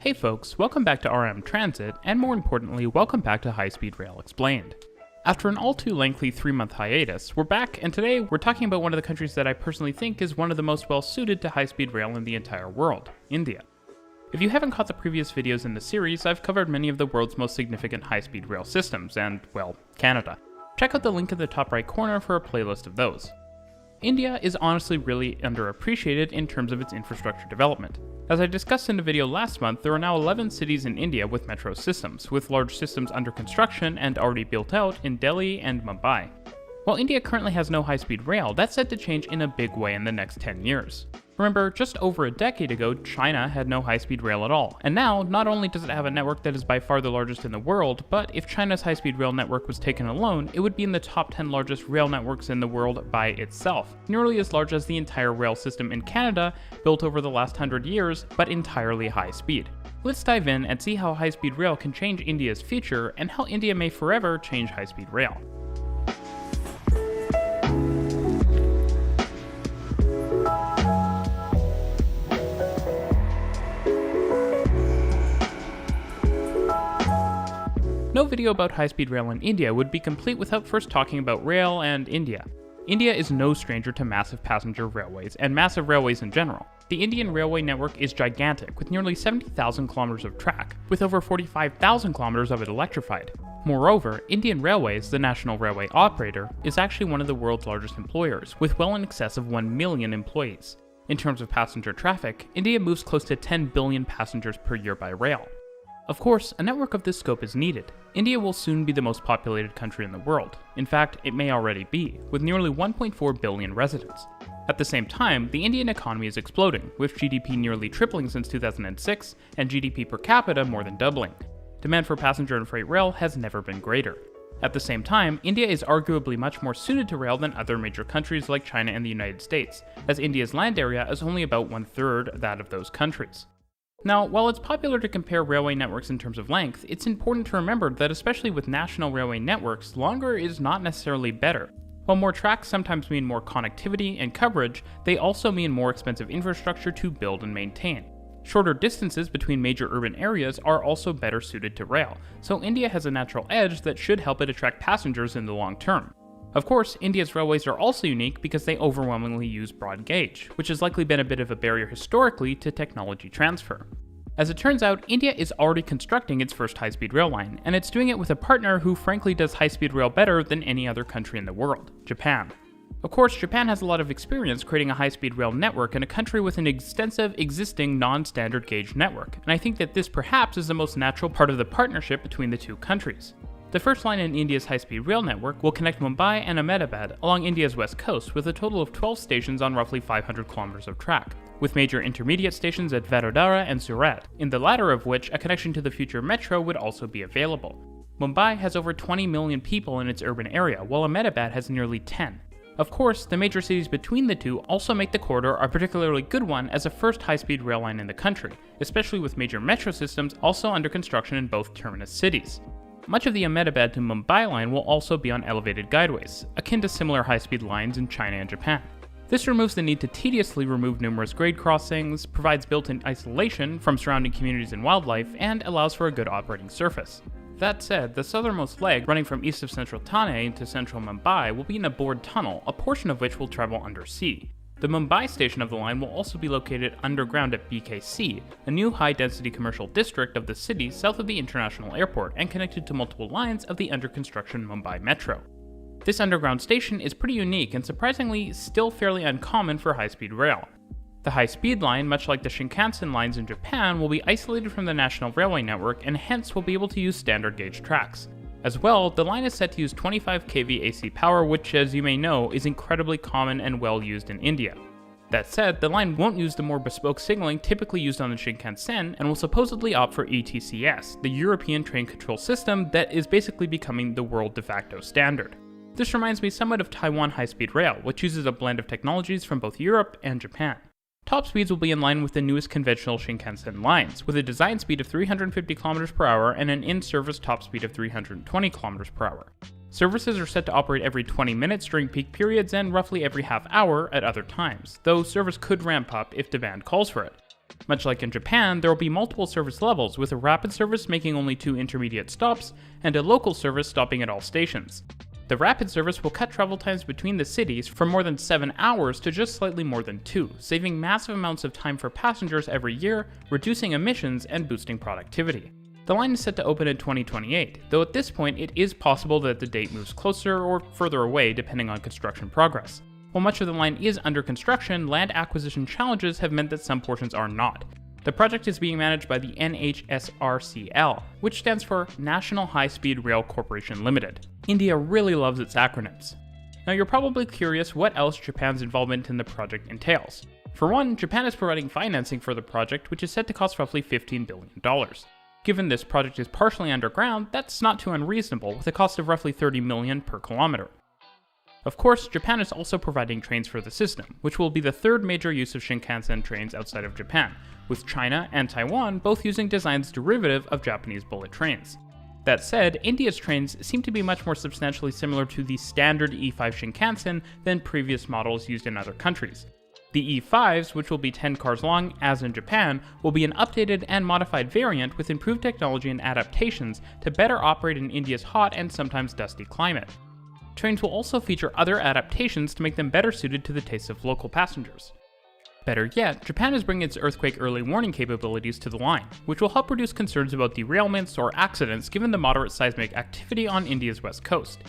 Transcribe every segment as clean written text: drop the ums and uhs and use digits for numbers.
Hey folks, welcome back to RM Transit, and more importantly, welcome back to High Speed Rail Explained. After an all too lengthy 3-month hiatus, we're back, and today we're talking about one of the countries that I personally think is one of the most well suited to high-speed rail in the entire world, India. If you haven't caught the previous videos in the series, I've covered many of the world's most significant high-speed rail systems, and, well, Canada. Check out the link in the top right corner for a playlist of those. India is honestly really underappreciated in terms of its infrastructure development. As I discussed in a video last month, there are now 11 cities in India with metro systems, with large systems under construction and already built out in Delhi and Mumbai. While India currently has no high-speed rail, that's set to change in a big way in the next 10 years. Remember, just over a decade ago, China had no high-speed rail at all, and now, not only does it have a network that is by far the largest in the world, but if China's high-speed rail network was taken alone, it would be in the top 10 largest rail networks in the world by itself, nearly as large as the entire rail system in Canada, built over the last 100 years, but entirely high-speed. Let's dive in and see how high-speed rail can change India's future, and how India may forever change high-speed rail. No video about high-speed rail in India would be complete without first talking about rail and India. India is no stranger to massive passenger railways and massive railways in general. The Indian railway network is gigantic, with nearly 70,000 kilometers of track, with over 45,000 kilometers of it electrified. Moreover, Indian Railways, the national railway operator, is actually one of the world's largest employers, with well in excess of 1 million employees. In terms of passenger traffic, India moves close to 10 billion passengers per year by rail. Of course, a network of this scope is needed. India will soon be the most populated country in the world. In fact, it may already be, with nearly 1.4 billion residents. At the same time, the Indian economy is exploding, with GDP nearly tripling since 2006, and GDP per capita more than doubling. Demand for passenger and freight rail has never been greater. At the same time, India is arguably much more suited to rail than other major countries like China and the United States, as India's land area is only about 1/3 that of those countries. Now, while it's popular to compare railway networks in terms of length, it's important to remember that especially with national railway networks, longer is not necessarily better. While more tracks sometimes mean more connectivity and coverage, they also mean more expensive infrastructure to build and maintain. Shorter distances between major urban areas are also better suited to rail, so India has a natural edge that should help it attract passengers in the long term. Of course, India's railways are also unique because they overwhelmingly use broad gauge, which has likely been a bit of a barrier historically to technology transfer. As it turns out, India is already constructing its first high-speed rail line, and it's doing it with a partner who frankly does high-speed rail better than any other country in the world, Japan. Of course, Japan has a lot of experience creating a high-speed rail network in a country with an extensive existing non-standard gauge network, and I think that this perhaps is the most natural part of the partnership between the two countries. The first line in India's high-speed rail network will connect Mumbai and Ahmedabad along India's west coast with a total of 12 stations on roughly 500 kilometers of track, with major intermediate stations at Vadodara and Surat, in the latter of which a connection to the future metro would also be available. Mumbai has over 20 million people in its urban area, while Ahmedabad has nearly 10. Of course, the major cities between the two also make the corridor a particularly good one as a first high-speed rail line in the country, especially with major metro systems also under construction in both terminus cities. Much of the Ahmedabad to Mumbai line will also be on elevated guideways, akin to similar high-speed lines in China and Japan. This removes the need to tediously remove numerous grade crossings, provides built-in isolation from surrounding communities and wildlife, and allows for a good operating surface. That said, the southernmost leg, running from east of central Thane to central Mumbai, will be in a bored tunnel, a portion of which will travel undersea. The Mumbai station of the line will also be located underground at BKC, a new high-density commercial district of the city south of the international airport and connected to multiple lines of the under-construction Mumbai Metro. This underground station is pretty unique and surprisingly still fairly uncommon for high-speed rail. The high-speed line, much like the Shinkansen lines in Japan, will be isolated from the national railway network and hence will be able to use standard gauge tracks. As well, the line is set to use 25 kV AC power, which, as you may know, is incredibly common and well used in India. That said, the line won't use the more bespoke signaling typically used on the Shinkansen and will supposedly opt for ETCS, the European train control system that is basically becoming the world de facto standard. This reminds me somewhat of Taiwan high-speed rail, which uses a blend of technologies from both Europe and Japan. Top speeds will be in line with the newest conventional Shinkansen lines, with a design speed of 350 km per hour and an in-service top speed of 320 km per hour. Services are set to operate every 20 minutes during peak periods and roughly every half hour at other times, though service could ramp up if demand calls for it. Much like in Japan, there will be multiple service levels, with a rapid service making only 2 intermediate stops, and a local service stopping at all stations. The rapid service will cut travel times between the cities from more than 7 hours to just slightly more than 2, saving massive amounts of time for passengers every year, reducing emissions and boosting productivity. The line is set to open in 2028, though at this point it is possible that the date moves closer or further away depending on construction progress. While much of the line is under construction, land acquisition challenges have meant that some portions are not. The project is being managed by the NHSRCL, which stands for National High Speed Rail Corporation Limited. India really loves its acronyms. Now you're probably curious what else Japan's involvement in the project entails. For one, Japan is providing financing for the project, which is set to cost roughly $15 billion. Given this project is partially underground, that's not too unreasonable, with a cost of roughly $30 million per kilometer. Of course, Japan is also providing trains for the system, which will be the third major use of Shinkansen trains outside of Japan, with China and Taiwan both using designs derivative of Japanese bullet trains. That said, India's trains seem to be much more substantially similar to the standard E5 Shinkansen than previous models used in other countries. The E5s, which will be 10 cars long, as in Japan, will be an updated and modified variant with improved technology and adaptations to better operate in India's hot and sometimes dusty climate. Trains will also feature other adaptations to make them better suited to the tastes of local passengers. Better yet, Japan is bringing its earthquake early warning capabilities to the line, which will help reduce concerns about derailments or accidents given the moderate seismic activity on India's west coast.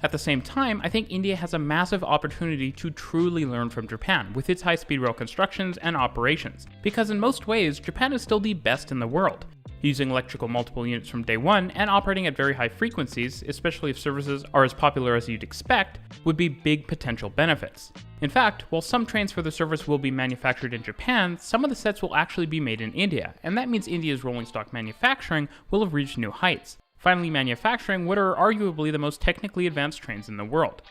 At the same time, I think India has a massive opportunity to truly learn from Japan with its high-speed rail constructions and operations, because in most ways, Japan is still the best in the world. Using electrical multiple units from day one and operating at very high frequencies, especially if services are as popular as you'd expect, would be big potential benefits. In fact, while some trains for the service will be manufactured in Japan, some of the sets will actually be made in India, and that means India's rolling stock manufacturing will have reached new heights, finally manufacturing what are arguably the most technically advanced trains in the world.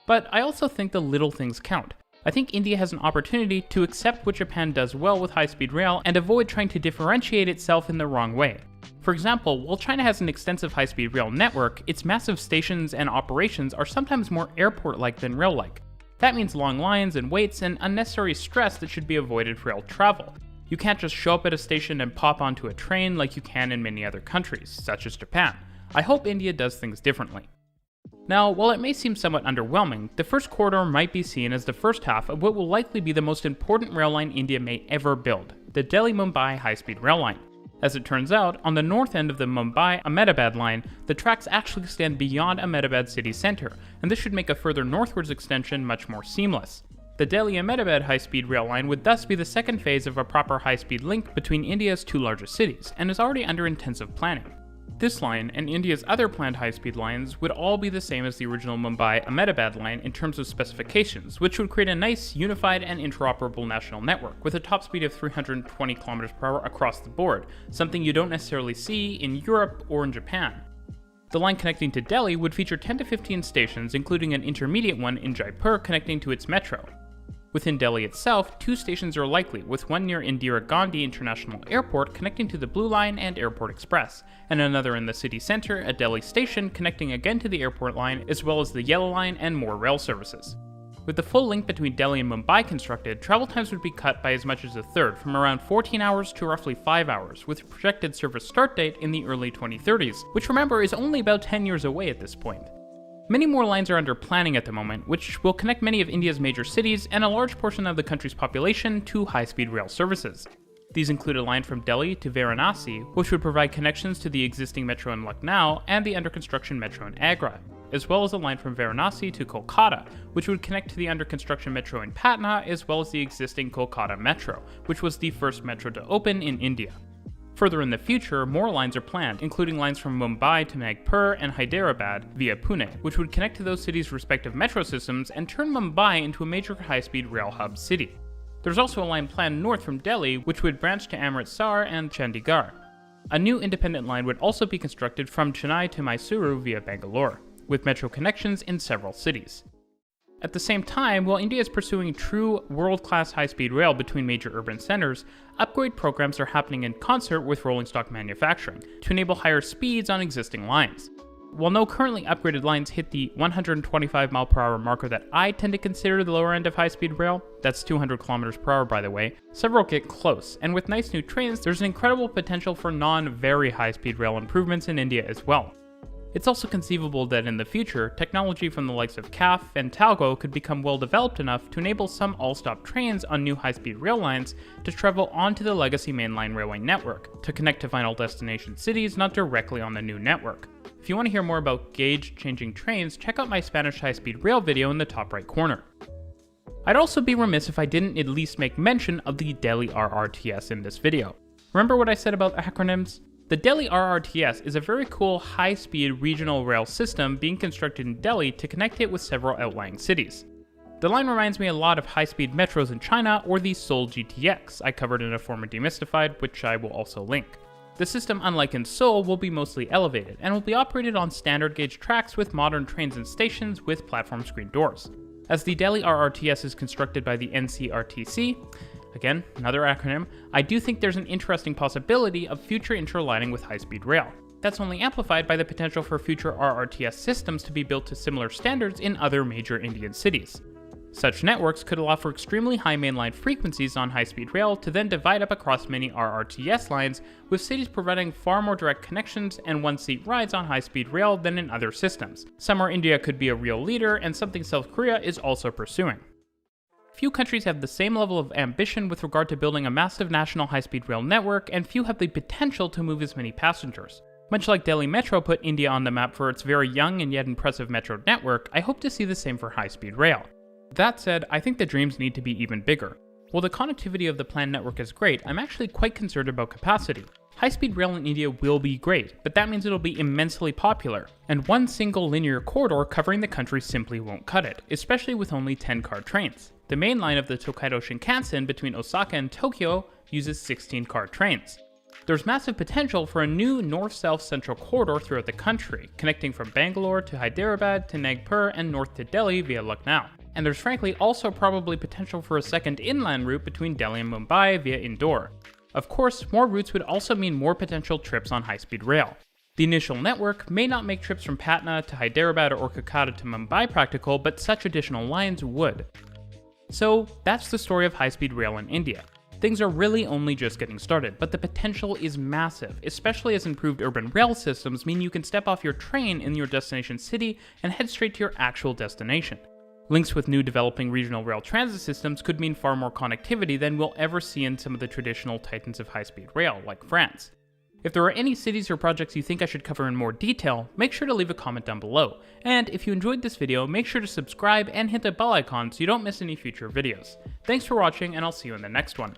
But I also think the little things count. I think India has an opportunity to accept what Japan does well with high-speed rail and avoid trying to differentiate itself in the wrong way. For example, while China has an extensive high-speed rail network, its massive stations and operations are sometimes more airport-like than rail-like. That means long lines and waits and unnecessary stress that should be avoided for rail travel. You can't just show up at a station and pop onto a train like you can in many other countries, such as Japan. I hope India does things differently. Now, while it may seem somewhat underwhelming, the first corridor might be seen as the first half of what will likely be the most important rail line India may ever build, the Delhi-Mumbai high-speed rail line. As it turns out, on the north end of the Mumbai-Ahmedabad line, the tracks actually extend beyond Ahmedabad city center, and this should make a further northwards extension much more seamless. The Delhi-Ahmedabad high-speed rail line would thus be the second phase of a proper high-speed link between India's two largest cities, and is already under intensive planning. This line, and India's other planned high-speed lines, would all be the same as the original Mumbai-Ahmedabad line in terms of specifications, which would create a nice, unified, and interoperable national network, with a top speed of 320 km/h across the board, something you don't necessarily see in Europe or in Japan. The line connecting to Delhi would feature 10 to 15 stations, including an intermediate one in Jaipur connecting to its metro. Within Delhi itself, 2 stations are likely, with one near Indira Gandhi International Airport connecting to the Blue Line and Airport Express, and another in the city center at Delhi Station connecting again to the airport line, as well as the Yellow Line and more rail services. With the full link between Delhi and Mumbai constructed, travel times would be cut by as much as a third, from around 14 hours to roughly 5 hours, with a projected service start date in the early 2030s, which remember is only about 10 years away at this point. Many more lines are under planning at the moment, which will connect many of India's major cities and a large portion of the country's population to high-speed rail services. These include a line from Delhi to Varanasi, which would provide connections to the existing metro in Lucknow and the under-construction metro in Agra, as well as a line from Varanasi to Kolkata, which would connect to the under-construction metro in Patna, as well as the existing Kolkata metro, which was the first metro to open in India. Further in the future, more lines are planned, including lines from Mumbai to Nagpur and Hyderabad via Pune, which would connect to those cities' respective metro systems and turn Mumbai into a major high-speed rail hub city. There's also a line planned north from Delhi, which would branch to Amritsar and Chandigarh. A new independent line would also be constructed from Chennai to Mysuru via Bangalore, with metro connections in several cities. At the same time, while India is pursuing true world-class high-speed rail between major urban centers, upgrade programs are happening in concert with rolling stock manufacturing to enable higher speeds on existing lines. While no currently upgraded lines hit the 125 mph marker that I tend to consider the lower end of high-speed rail, that's 200 km/h by the way, several get close, and with nice new trains, there's an incredible potential for non-very high-speed rail improvements in India as well. It's also conceivable that in the future, technology from the likes of CAF and Talgo could become well developed enough to enable some all-stop trains on new high-speed rail lines to travel onto the legacy mainline railway network, to connect to final destination cities not directly on the new network. If you want to hear more about gauge-changing trains, check out my Spanish high-speed rail video in the top right corner. I'd also be remiss if I didn't at least make mention of the Delhi RRTS in this video. Remember what I said about acronyms? The Delhi RRTS is a very cool high-speed regional rail system being constructed in Delhi to connect it with several outlying cities. The line reminds me a lot of high-speed metros in China or the Seoul GTX I covered in a former Demystified, which I will also link. The system, unlike in Seoul, will be mostly elevated, and will be operated on standard gauge tracks with modern trains and stations with platform screen doors. As the Delhi RRTS is constructed by the NCRTC, again, another acronym, I do think there's an interesting possibility of future interlining with high-speed rail. That's only amplified by the potential for future RRTS systems to be built to similar standards in other major Indian cities. Such networks could allow for extremely high mainline frequencies on high-speed rail to then divide up across many RRTS lines, with cities providing far more direct connections and one-seat rides on high-speed rail than in other systems, somewhere India could be a real leader and something South Korea is also pursuing. Few countries have the same level of ambition with regard to building a massive national high-speed rail network, and few have the potential to move as many passengers. Much like Delhi Metro put India on the map for its very young and yet impressive metro network, I hope to see the same for high-speed rail. That said, I think the dreams need to be even bigger. While the connectivity of the planned network is great, I'm actually quite concerned about capacity. High-speed rail in India will be great, but that means it'll be immensely popular, and one single linear corridor covering the country simply won't cut it, especially with only 10-car trains. The main line of the Tokaido Shinkansen between Osaka and Tokyo uses 16-car trains. There's massive potential for a new north-south central corridor throughout the country, connecting from Bangalore to Hyderabad to Nagpur and north to Delhi via Lucknow. And there's frankly also probably potential for a second inland route between Delhi and Mumbai via Indore. Of course, more routes would also mean more potential trips on high-speed rail. The initial network may not make trips from Patna to Hyderabad or Kolkata to Mumbai practical, but such additional lines would. So that's the story of high-speed rail in India. Things are really only just getting started, but the potential is massive, especially as improved urban rail systems mean you can step off your train in your destination city and head straight to your actual destination. Links with new developing regional rail transit systems could mean far more connectivity than we'll ever see in some of the traditional titans of high-speed rail, like France. If there are any cities or projects you think I should cover in more detail, make sure to leave a comment down below. And if you enjoyed this video, make sure to subscribe and hit the bell icon so you don't miss any future videos. Thanks for watching, and I'll see you in the next one.